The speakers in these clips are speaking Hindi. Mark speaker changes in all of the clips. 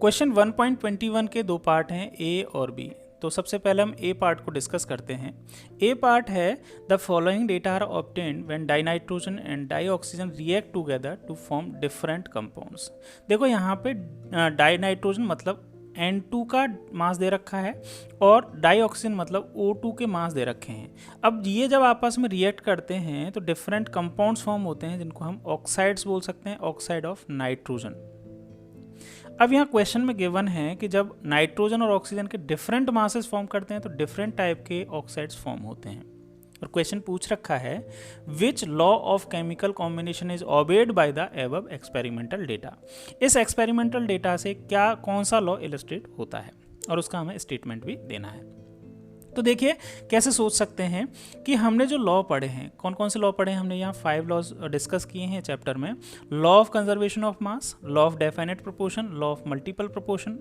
Speaker 1: क्वेश्चन 1.21 के दो पार्ट हैं, ए और बी। तो सबसे पहले हम ए पार्ट को डिस्कस करते हैं। ए पार्ट है the following data are obtained when dinitrogen and dioxygen react together to form different compounds. देखो यहाँ पे डाइनाइट्रोजन मतलब N2 का मास दे रखा है और डाइऑक्सीजन मतलब O2 के मास दे रखे हैं। अब ये जब आपस में रिएक्ट करते हैं तो डिफरेंट कंपाउंड्स फॉर्म होते हैं जिनको हम ऑक्साइड्स बोल सकते हैं, ऑक्साइड ऑफ नाइट्रोजन। अब यहाँ क्वेश्चन में गिवन है कि जब नाइट्रोजन और ऑक्सीजन के डिफरेंट मासेस फॉर्म करते हैं तो डिफरेंट टाइप के ऑक्साइड्स फॉर्म होते हैं। और क्वेश्चन पूछ रखा है which law of chemical combination is obeyed by the above experimental data. इस एक्सपेरिमेंटल डेटा से क्या कौन सा लॉ इलस्ट्रेट होता है और उसका हमें स्टेटमेंट भी देना है। तो देखिए कैसे सोच सकते हैं कि हमने जो लॉ पढ़े हैं, कौन कौन से लॉ पढ़े हैं, हमने यहाँ 5 लॉज डिस्कस किए हैं चैप्टर में। Law of conservation of mass, law of definite proportion, law of multiple proportion,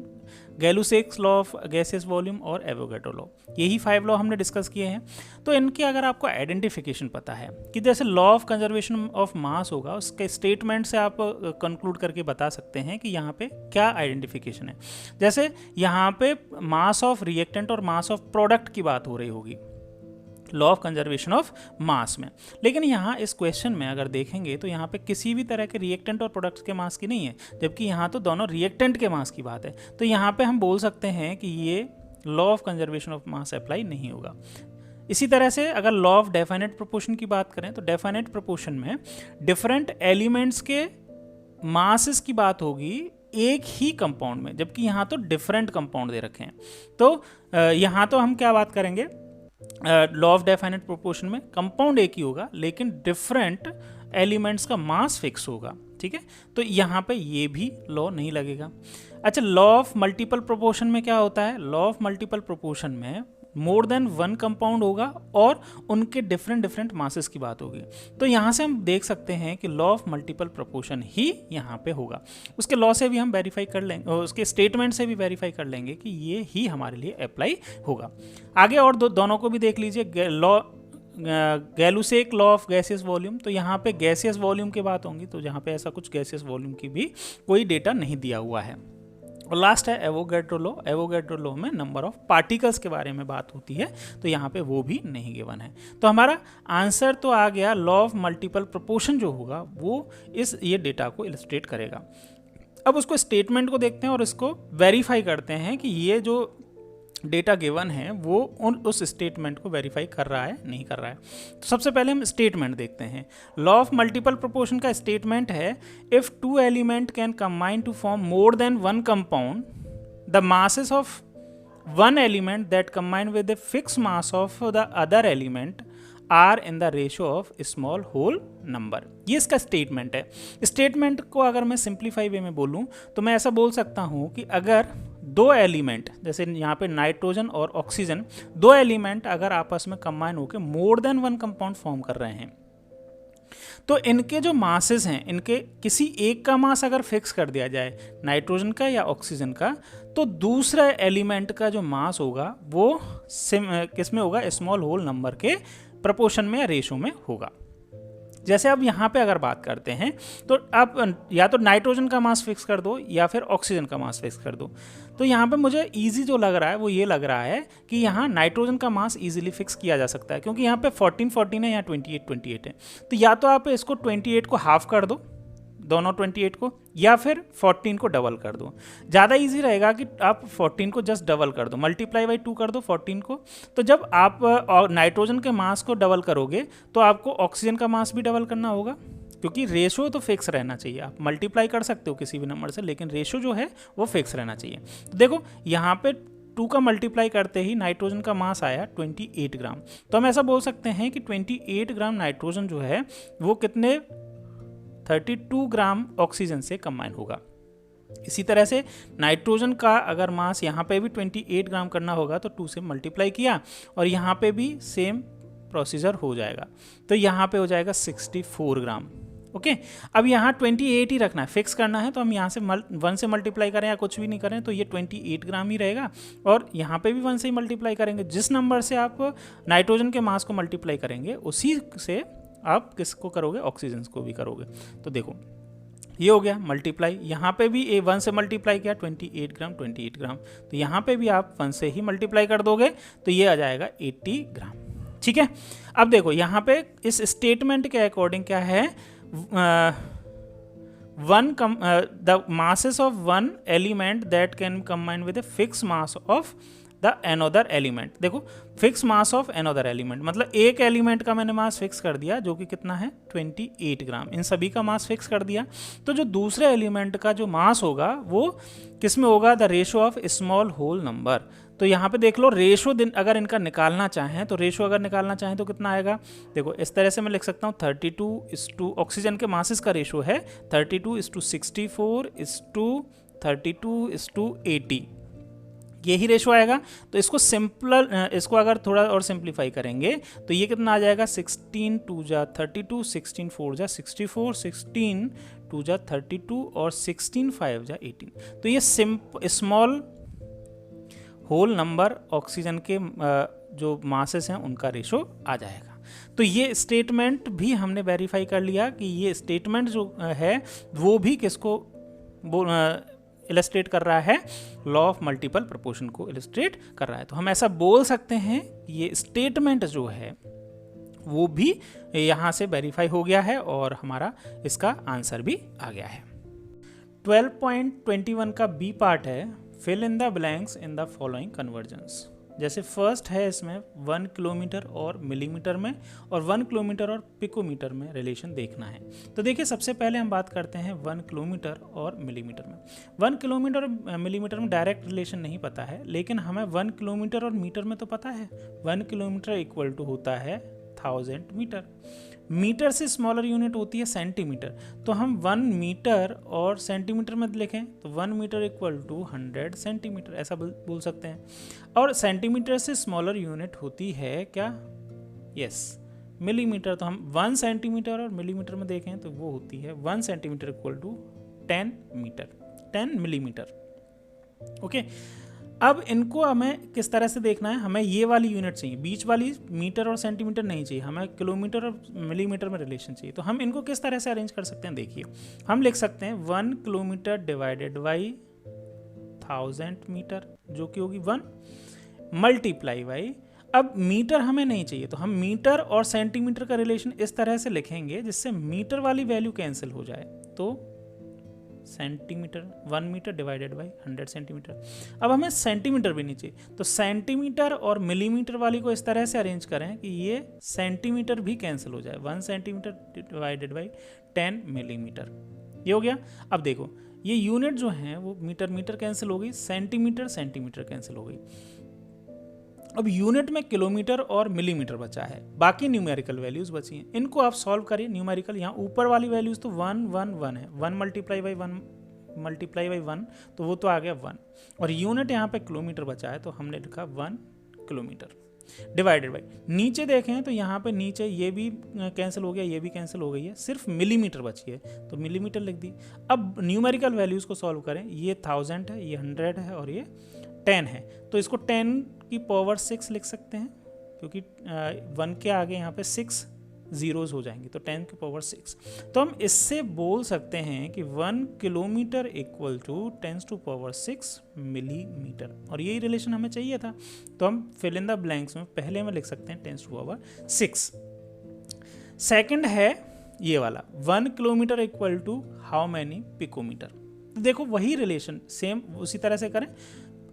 Speaker 1: Gay Lussac's law of gaseous volume और एवोगैड्रो लॉ। यही 5 लॉ हमने डिस्कस किए हैं। तो इनके अगर आपको आइडेंटिफिकेशन पता है कि जैसे लॉ ऑफ कंजर्वेशन ऑफ मास होगा, उसके स्टेटमेंट से आप कंक्लूड करके बता सकते हैं कि यहाँ पे क्या आइडेंटिफिकेशन है। जैसे यहाँ पे मास ऑफ रिएक्टेंट और मास ऑफ प्रोडक्ट की बात हो रही होगी लॉ ऑफ कंजर्वेशन ऑफ मास में, लेकिन यहाँ इस क्वेश्चन में अगर देखेंगे तो यहाँ पे किसी भी तरह के रिएक्टेंट और प्रोडक्ट्स के मास की नहीं है, जबकि यहाँ तो दोनों रिएक्टेंट के मास की बात है। तो यहाँ पे हम बोल सकते हैं कि ये law of conservation of mass apply नहीं होगा। इसी तरह से अगर लॉ ऑफ डेफिनेट प्रोपोर्शन की बात करें तो डेफिनेट प्रोपोर्शन में डिफरेंट एलिमेंट्स के मासेस की बात होगी एक ही कंपाउंड में, जबकि यहाँ तो डिफरेंट कंपाउंड दे रखे हैं। तो यहाँ तो हम क्या बात करेंगे, लॉ ऑफ डेफिनेट प्रोपोर्शन में कंपाउंड एक ही होगा लेकिन डिफरेंट एलिमेंट्स का मास फिक्स होगा, ठीक है। तो यहाँ पे ये भी लॉ नहीं लगेगा। अच्छा, लॉ ऑफ मल्टीपल प्रोपोर्शन में क्या होता है, लॉ ऑफ मल्टीपल प्रोपोर्शन में मोर देन वन कंपाउंड होगा और उनके डिफरेंट मासेस की बात होगी। तो यहाँ से हम देख सकते हैं कि लॉ ऑफ मल्टीपल प्रोपोर्शन ही यहाँ पे होगा। उसके लॉ से भी हम वेरीफाई कर लेंगे, उसके स्टेटमेंट से भी वेरीफाई कर लेंगे कि ये ही हमारे लिए अप्लाई होगा। आगे और दोनों को भी देख लीजिए। Law Gay-Lussac law of gaseous volume, तो यहाँ पे गैसियस वॉल्यूम की बात होंगी, तो यहाँ पे ऐसा कुछ गैसियस वॉल्यूम की भी कोई डेटा नहीं दिया हुआ है। और लास्ट है एवोगैड्रो लॉ। एवोगैड्रो लॉ में नंबर ऑफ पार्टिकल्स के बारे में बात होती है, तो यहाँ पे वो भी नहीं गिवन है। तो हमारा आंसर तो आ गया, लॉ ऑफ मल्टीपल प्रोपोर्शन जो होगा वो ये डेटा को इलस्ट्रेट करेगा। अब उसको स्टेटमेंट को देखते हैं और इसको वेरीफाई करते हैं कि ये जो डेटा गिवन है वो उस स्टेटमेंट को वेरीफाई कर रहा है नहीं कर रहा है। तो सबसे पहले हम स्टेटमेंट देखते हैं। लॉ ऑफ मल्टीपल प्रोपोर्शन का स्टेटमेंट है if two element can combine to form more than one compound, the masses of one element that combine with the fix mass of the other element are in the ratio of small whole number. ये इसका स्टेटमेंट है। स्टेटमेंट को अगर मैं सिंप्लीफाई वे में बोलूँ तो मैं ऐसा बोल सकता हूँ कि अगर दो एलिमेंट, जैसे यहाँ पे नाइट्रोजन और ऑक्सीजन, दो एलिमेंट अगर आपस में कंबाइन होकर मोर देन वन कंपाउंड फॉर्म कर रहे हैं, तो इनके जो मासेस हैं, इनके किसी एक का मास अगर फिक्स कर दिया जाए, नाइट्रोजन का या ऑक्सीजन का, तो दूसरा एलिमेंट का जो मास होगा वो किस में होगा, स्मॉल होल नंबर के प्रपोर्शन में या रेशो में होगा। जैसे अब यहाँ पे अगर बात करते हैं तो आप या तो नाइट्रोजन का मास फिक्स कर दो या फिर ऑक्सीजन का मास फिक्स कर दो। तो यहाँ पे मुझे इजी जो लग रहा है वो ये लग रहा है कि यहाँ नाइट्रोजन का मास इजीली फिक्स किया जा सकता है, क्योंकि यहाँ पे 14 है, यहाँ 28 है। तो या तो आप इसको 28 को हाफ कर दो, दोनों 28 को, या फिर 14 को डबल कर दो। ज़्यादा इजी रहेगा कि आप 14 को जस्ट डबल कर दो, मल्टीप्लाई बाई 2 कर दो 14 को। तो जब आप नाइट्रोजन के मास को डबल करोगे तो आपको ऑक्सीजन का मास भी डबल करना होगा, क्योंकि रेशो तो फिक्स रहना चाहिए। आप मल्टीप्लाई कर सकते हो किसी भी नंबर से, लेकिन रेशो जो है वो फिक्स रहना चाहिए। तो देखो यहाँ पे 2 का मल्टीप्लाई करते ही नाइट्रोजन का मास आया 28 ग्राम। तो हम ऐसा बोल सकते हैं कि 28 ग्राम नाइट्रोजन जो है वो कितने 32 ग्राम ऑक्सीजन से कंबाइन होगा। इसी तरह से नाइट्रोजन का अगर मास यहाँ पे भी 28 ग्राम करना होगा तो 2 से मल्टीप्लाई किया और यहाँ पे भी सेम प्रोसीजर हो जाएगा, तो यहाँ पे हो जाएगा 64 ग्राम। ओके, अब यहाँ 28 ही रखना है, फिक्स करना है, तो हम यहाँ से 1 से मल्टीप्लाई करें या कुछ भी नहीं करें तो ये 28 ग्राम ही रहेगा, और यहाँ पे भी 1 से ही मल्टीप्लाई करेंगे। जिस नंबर से आप नाइट्रोजन के मास को मल्टीप्लाई करेंगे उसी से आप किसको करोगे, ऑक्सीजन को भी करोगे। तो देखो ये हो गया मल्टीप्लाई, यहाँ पे भी ए 1 से मल्टीप्लाई किया 28 ग्राम 28 ग्राम, तो यहाँ पे भी आप 1 से ही मल्टीप्लाई कर दोगे तो ये आ जाएगा 80 ग्राम। ठीक है, अब देखो यहाँ पे इस स्टेटमेंट के अकॉर्डिंग क्या है, the masses of one element that can combine with a fixed mass of the another element. देखो fix mass of another element मतलब एक एलिमेंट का मैंने मास फिक्स कर दिया जो कि कितना है 28 ग्राम, इन सभी का मास फिक्स कर दिया। तो जो दूसरे एलिमेंट का जो मास होगा वो किस में होगा, the ratio of small whole number. तो यहाँ पे देख लो रेशो अगर इनका निकालना चाहें तो रेशो अगर निकालना चाहें तो कितना आएगा, देखो इस तरह से मैं लिख सकता हूँ 32:, ऑक्सीजन के मासेस का रेशो है 32:64:32:80, यही रेशो आएगा। तो इसको इसको अगर थोड़ा और सिंप्लीफाई करेंगे तो ये कितना आ जाएगा 16×2=32, 16×4=64, 16×2=32 और 16×5=18। तो ये स्मॉल होल नंबर ऑक्सीजन के जो मासेस हैं उनका रेशो आ जाएगा। तो ये स्टेटमेंट भी हमने वेरीफाई कर लिया कि ये स्टेटमेंट जो है वो भी किसको इलस्ट्रेट कर रहा है, लॉ ऑफ मल्टीपल प्रोपोर्शन को इलस्ट्रेट कर रहा है। तो हम ऐसा बोल सकते हैं कि ये स्टेटमेंट जो है वो भी यहाँ से वेरीफाई हो गया है और हमारा इसका आंसर भी आ गया है। 12.21 का बी पार्ट है, fill in the blanks in the following conversions. जैसे फर्स्ट है इसमें 1 किलोमीटर और मिलीमीटर में और 1 किलोमीटर और पिकोमीटर में रिलेशन देखना है। तो देखिए सबसे पहले हम बात करते हैं 1 किलोमीटर और मिलीमीटर में। 1 किलोमीटर और मिलीमीटर में डायरेक्ट रिलेशन नहीं पता है, लेकिन हमें 1 किलोमीटर और मीटर में तो पता है। 1 किलोमीटर इक्वल टू होता है 1000 मीटर। मीटर से स्मॉलर यूनिट होती है सेंटीमीटर, तो हम 1 मीटर और सेंटीमीटर में लिखें तो 1 मीटर इक्वल टू 100 सेंटीमीटर, ऐसा बोल सकते हैं। और सेंटीमीटर से स्मॉलर यूनिट होती है क्या, यस मिलीमीटर। तो हम 1 सेंटीमीटर और मिलीमीटर में देखें तो वो होती है 1 centimetre equal to 10 metre, 10 millimetre. Okay, अब इनको हमें किस तरह से देखना है, हमें ये वाली यूनिट चाहिए, बीच वाली मीटर और सेंटीमीटर नहीं चाहिए, हमें किलोमीटर और मिलीमीटर में रिलेशन चाहिए। तो हम इनको किस तरह से अरेंज कर सकते हैं, देखिए हम लिख सकते हैं 1 किलोमीटर डिवाइडेड बाई 1000 मीटर जो कि होगी 1 मल्टीप्लाई बाई, अब मीटर हमें नहीं चाहिए तो हम मीटर और सेंटीमीटर का रिलेशन इस तरह से लिखेंगे जिससे मीटर वाली वैल्यू कैंसिल हो जाए। तो centimetre 1 metre divided by 100 centimetre. अब हमें सेंटीमीटर भी नहीं चाहिए तो सेंटीमीटर और मिलीमीटर वाली को इस तरह से अरेंज करें कि ये सेंटीमीटर भी कैंसिल हो जाए, 1 सेंटीमीटर डिवाइडेड बाई 10 मिलीमीटर, ये हो गया। अब देखो ये यूनिट जो है वो मीटर मीटर कैंसिल हो गई, सेंटीमीटर सेंटीमीटर कैंसिल हो गई। अब यूनिट में किलोमीटर और मिलीमीटर बचा है, बाकी न्यूमेरिकल वैल्यूज बची हैं, इनको आप सॉल्व करिए। न्यूमेरिकल यहाँ ऊपर वाली वैल्यूज तो 1 1 1 है, 1 मल्टीप्लाई बाई 1 तो वो तो आ गया 1, और यूनिट यहाँ पे किलोमीटर बचा है तो हमने लिखा 1 किलोमीटर डिवाइडेड बाई, नीचे देखें तो यहाँ पे नीचे ये भी कैंसिल हो गया, ये भी कैंसिल हो गई है, सिर्फ मिलीमीटर बची है तो मिलीमीटर लिख दी। अब न्यूमेरिकल वैल्यूज को सॉल्व करें, ये 1000 है, ये 100 है और ये 10 है, तो इसको 10 की पावर 6 लिख सकते हैं क्योंकि 1 के आगे यहाँ पे 6 जीरोज हो जाएंगे तो 10 की पावर 6। तो हम इससे बोल सकते हैं कि 1 kilometre equal to 10 to power 6 millimetre, और यही रिलेशन हमें चाहिए था। तो हम फिल इन द ब्लैंक्स में पहले में लिख सकते हैं 10 टू पावर 6। सेकंड है ये वाला 1 kilometre equal to how many picometre. तो देखो वही रिलेशन सेम उसी तरह से करें,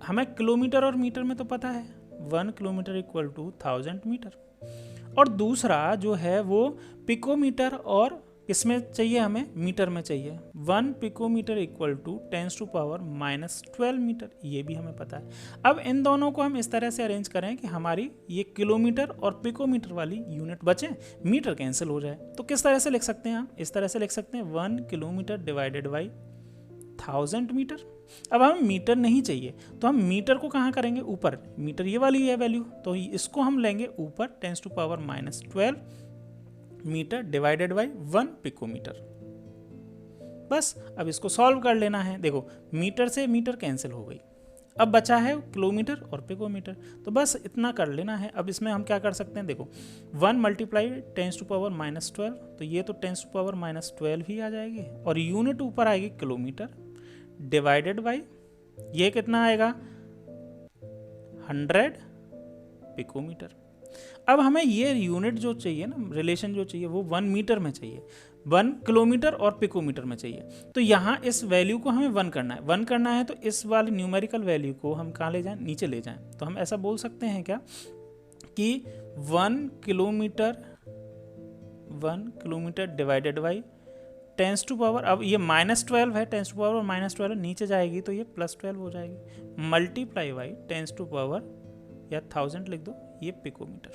Speaker 1: हमें किलोमीटर और मीटर में तो पता है 1 किलोमीटर इक्वल टू 1000 मीटर, और दूसरा जो है वो पिकोमीटर और किसमें चाहिए, हमें मीटर में चाहिए। 1 picometre equal to 10 to power -12 metre, ये भी हमें पता है। अब इन दोनों को हम इस तरह से अरेंज करें कि हमारी ये किलोमीटर और पिकोमीटर वाली यूनिट बचे, मीटर कैंसिल हो जाए। तो किस तरह से लिख सकते हैं हम, इस तरह से लिख सकते हैं 1 किलोमीटर डिवाइडेड बाई 1000 मीटर। अब हमें मीटर नहीं चाहिए तो हम मीटर को कहाँ करेंगे, ऊपर, मीटर ये वाली है वैल्यू तो इसको हम लेंगे ऊपर 10 to power -12 metre divided by 1 picometre. बस अब इसको सॉल्व कर लेना है। देखो मीटर से मीटर कैंसिल हो गई, अब बचा है किलोमीटर और पिकोमीटर, तो बस इतना कर लेना है। अब इसमें हम क्या कर सकते हैं, देखो 1 मल्टीप्लाई 10⁻⁻12, तो ये तो 10⁻⁻12 ही आ जाएगी, और यूनिट ऊपर आएगी किलोमीटर, डिवाइडेड बाई ये कितना आएगा 100 पिकोमीटर। अब हमें ये यूनिट जो चाहिए ना, रिलेशन जो चाहिए वो 1 मीटर में चाहिए, 1 किलोमीटर और पिकोमीटर में चाहिए। तो यहाँ इस वैल्यू को हमें 1 करना है, 1 करना है, तो इस वाली न्यूमेरिकल वैल्यू को हम कहाँ ले जाएं, नीचे ले जाएं। तो हम ऐसा बोल सकते हैं क्या कि 1 किलोमीटर डिवाइडेड बाई 10⁻, अब ये -12 है, 10⁻⁻12 नीचे जाएगी तो ये +12 हो जाएगी, मल्टीप्लाई बाई 10⁻, या 1000 लिख दो, ये पिकोमीटर।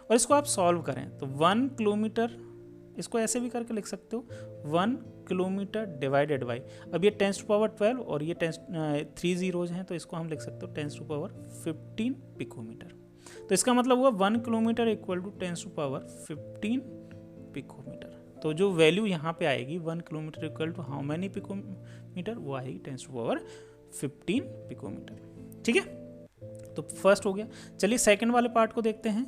Speaker 1: और इसको आप सॉल्व करें तो 1 किलोमीटर, इसको ऐसे भी करके लिख सकते हो, 1 किलोमीटर डिवाइडेड बाई, अब ये 10⁻12 और ये 3 जीरोज हैं, तो इसको हम लिख सकते हो 10⁻15 पिकोमीटर। तो इसका मतलब हुआ 1 किलोमीटर इक्वल टू 10⁻15 पिकोमीटर। तो जो वैल्यू यहाँ पे आएगी 1 kilometre equal to how many picometre, वो आएगी 10⁻15 पिकोमीटर। ठीक है, तो फर्स्ट हो गया। चलिए सेकंड वाले पार्ट को देखते हैं।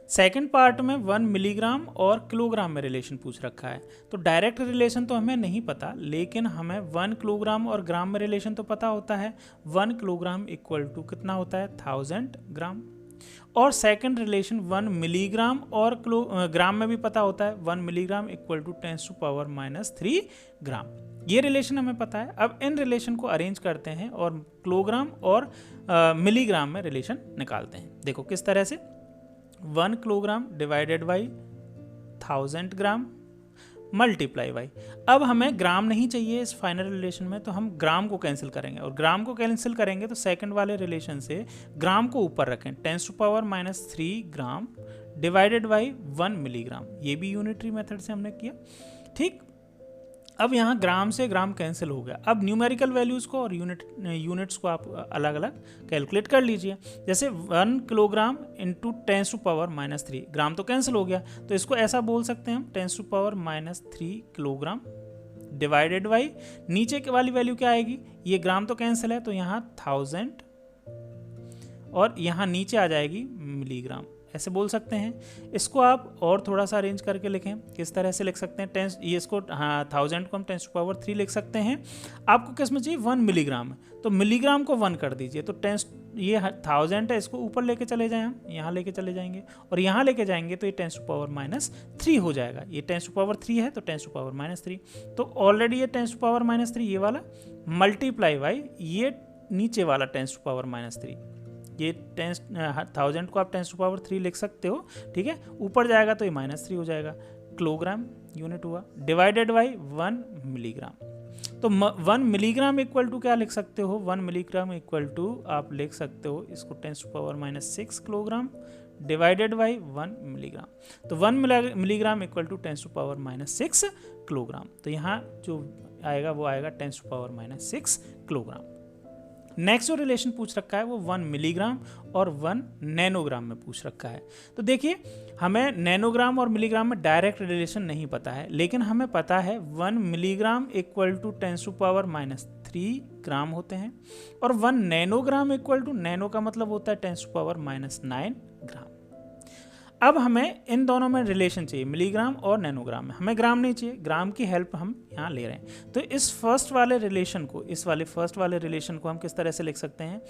Speaker 1: सेकंड पार्ट में 1 मिलीग्राम और किलोग्राम में रिलेशन पूछ रखा है। तो डायरेक्ट रिलेशन तो हमें नहीं पता, लेकिन हमें 1 किलोग्राम और ग्राम में रिलेशन तो पता होता है। 1 किलोग्राम इक्वल टू कितना होता है 1000 ग्राम। और सेकंड रिलेशन 1 मिलीग्राम और ग्राम में भी पता होता है, 1 मिलीग्राम इक्वल टू 10⁻³ ग्राम। ये रिलेशन हमें पता है। अब इन रिलेशन को अरेंज करते हैं और किलोग्राम और मिलीग्राम में रिलेशन निकालते हैं। देखो किस तरह से, 1 kilogram divided by 1000 gram multiply by, अब हमें ग्राम नहीं चाहिए इस फाइनल रिलेशन में, तो हम ग्राम को कैंसिल करेंगे, और ग्राम को कैंसिल करेंगे तो सेकंड वाले रिलेशन से ग्राम को ऊपर रखें, 10⁻³ ग्राम डिवाइडेड बाई 1 मिलीग्राम। ये भी यूनिटरी मेथड से हमने किया। ठीक, अब यहाँ ग्राम से ग्राम कैंसिल हो गया। अब न्यूमेरिकल वैल्यूज को और यूनिट्स को आप अलग अलग कैलकुलेट कर लीजिए। जैसे 1 किलोग्राम इंटू 10⁻³ ग्राम तो कैंसिल हो गया, तो इसको ऐसा बोल सकते हैं हम 10⁻³ किलोग्राम डिवाइडेड बाई, नीचे की वाली वैल्यू क्या आएगी, ये ग्राम तो कैंसिल है तो यहाँ 1000, और यहाँ नीचे आ जाएगी मिलीग्राम, ऐसे बोल सकते हैं। इसको आप और थोड़ा सा अरेंज करके लिखें, किस तरह से लिख सकते हैं, ये इसको 1000 को हम 10⁻³ लिख सकते हैं। आपको किस में चाहिए 1 मिलीग्राम, तो मिलीग्राम को 1 कर दीजिए, तो 10, ये 1000 है, इसको ऊपर लेके चले जाएं, हम यहाँ लेके चले जाएंगे और यहाँ लेके जाएंगे तो ये 10⁻³ हो जाएगा। ये 10⁻³ है तो 10⁻³, तो ऑलरेडी ये 10⁻³ ये वाला मल्टीप्लाई बाई ये नीचे वाला 10⁻³, ये 1000 को आप 10⁻³ लिख सकते हो। ठीक है, ऊपर जाएगा तो ये -3 हो जाएगा, किलोग्राम यूनिट हुआ, डिवाइडेड बाई 1 मिलीग्राम। तो 1 मिलीग्राम इक्वल टू क्या लिख सकते हो, 1 मिलीग्राम इक्वल टू आप लिख सकते हो इसको 10⁻⁻6 किलोग्राम डिवाइडेड बाई 1 मिलीग्राम। तो 1 मिलीग्राम इक्वल टू 10⁻⁻6 किलोग्राम। तो यहाँ जो आएगा वो आएगा 10⁻⁻6 किलोग्राम। नेक्स्ट जो रिलेशन पूछ रखा है वो 1 मिलीग्राम और 1 नैनोग्राम में पूछ रखा है। तो देखिए हमें नैनोग्राम और मिलीग्राम में डायरेक्ट रिलेशन नहीं पता है, लेकिन हमें पता है 1 मिलीग्राम इक्वल टू 10⁻³ ग्राम होते हैं, और 1 नैनोग्राम इक्वल टू, नैनो का मतलब होता है 10⁻⁹ ग्राम। अब हमें इन दोनों में रिलेशन चाहिए, मिलीग्राम और नैनोग्राम में। हमें ग्राम नहीं चाहिए, ग्राम की हेल्प हम यहाँ ले रहे हैं। तो इस फर्स्ट वाले रिलेशन को, इस वाले फर्स्ट वाले रिलेशन को हम किस तरह से लिख सकते हैं,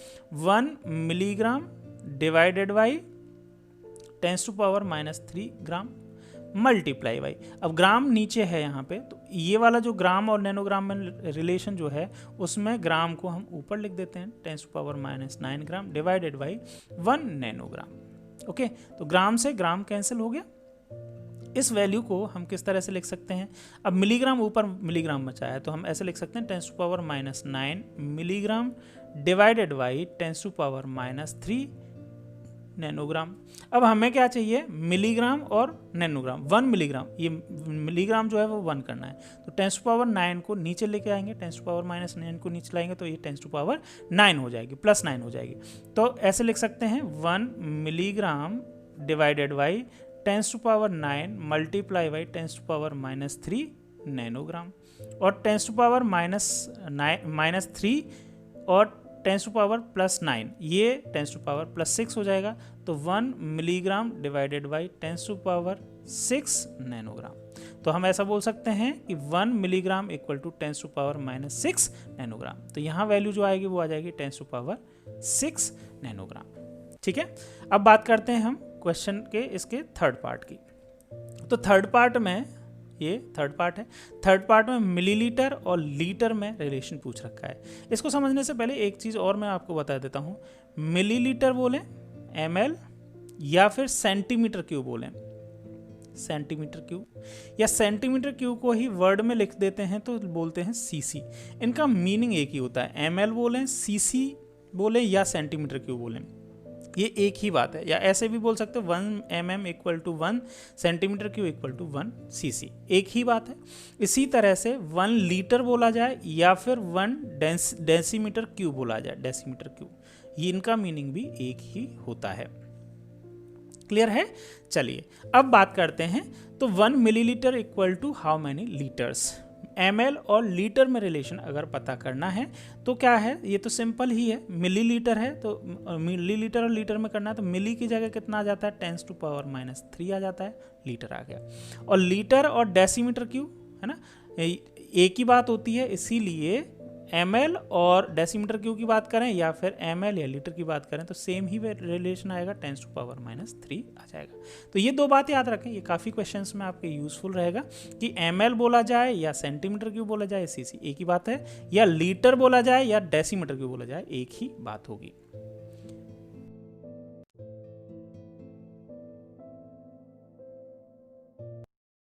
Speaker 1: 1 milligram divided by 10⁻³ gram multiply by, अब ग्राम नीचे है यहाँ पे, तो ये वाला जो ग्राम और नैनोग्राम में रिलेशन जो है उसमें ग्राम को हम ऊपर लिख देते हैं 10⁻⁹ gram divided by 1 nanogram. Okay, तो ग्राम से ग्राम कैंसिल हो गया। इस वैल्यू को हम किस तरह से लिख सकते हैं, अब मिलीग्राम ऊपर मिलीग्राम बचा है तो हम ऐसे लिख सकते हैं 10⁻⁹ मिलीग्राम डिवाइडेड बाई 10⁻³ नैनोग्राम। अब हमें क्या चाहिए, मिलीग्राम और नैनोग्राम। 1 मिलीग्राम, ये मिलीग्राम जो है वो 1 करना है, तो 10⁻⁹ को नीचे लेके आएंगे, 10⁻⁻9 को नीचे लाएंगे तो ये 10⁻9 हो जाएगी, +9 हो जाएगी। तो ऐसे लिख सकते हैं 1 milligram divided by 10⁻9 multiply by 10⁻³ nanogram, और 10⁻⁻3 और टेंस टू पावर +9, ये टेंस टू पावर +6 हो जाएगा, तो 1 milligram divided by tens to power 6 nanogram. तो हम ऐसा बोल सकते हैं कि 1 milligram equal to tens to power -6 nanogram. तो यहाँ वैल्यू जो आएगी वो आ जाएगी टेंस टू पावर 6 नैनोग्राम। ठीक है, अब बात करते हैं हम क्वेश्चन के इसके थर्ड पार्ट की। तो थर्ड पार्ट में, ये थर्ड पार्ट है, थर्ड पार्ट में मिलीलीटर और लीटर में रिलेशन पूछ रखा है। इसको समझने से पहले एक चीज़ और मैं आपको बता देता हूँ। मिलीलीटर बोलें, ml, या फिर सेंटीमीटर क्यूब बोलें, सेंटीमीटर क्यूब, या सेंटीमीटर क्यूब को ही वर्ड में लिख देते हैं तो बोलते हैं सीसी। इनका मीनिंग एक ही होता है, ml बोलें, सीसी बोलें या सेंटीमीटर क्यूब बोलें, ये एक ही बात है। या ऐसे भी बोल सकते हो 1 mm equal to 1 centimetre cube equal to 1 cc, एक ही बात है। इसी तरह से 1 लीटर बोला जाए या फिर 1 डेसीमीटर क्यूब बोला जाए, डेसीमीटर क्यूब, ये इनका मीनिंग भी एक ही होता है। क्लियर है? चलिए अब बात करते हैं। तो 1 millilitre equal to how many litres. ml और लीटर में रिलेशन अगर पता करना है तो क्या है, ये तो सिंपल ही है, मिलीलीटर है तो मिलीलीटर और लीटर में करना है तो मिली की जगह कितना आ जाता है, टेंस टू पावर -3 आ जाता है, लीटर आ गया। और लीटर और डेसीमीटर क्यूब है ना, एक ही बात होती है, इसीलिए ml और डेसीमीटर क्यूब की बात करें या फिर ml या लीटर की बात करें तो सेम ही रिलेशन आएगा, टेंस टू पावर -3 आ जाएगा। तो ये दो बात याद रखें, ये काफ़ी क्वेश्चंस में आपके यूजफुल रहेगा कि ml बोला जाए या सेंटीमीटर क्यूब बोला जाए, cc एक ही बात है, या लीटर बोला जाए या डेसीमीटर क्यूब बोला जाए, एक ही बात होगी।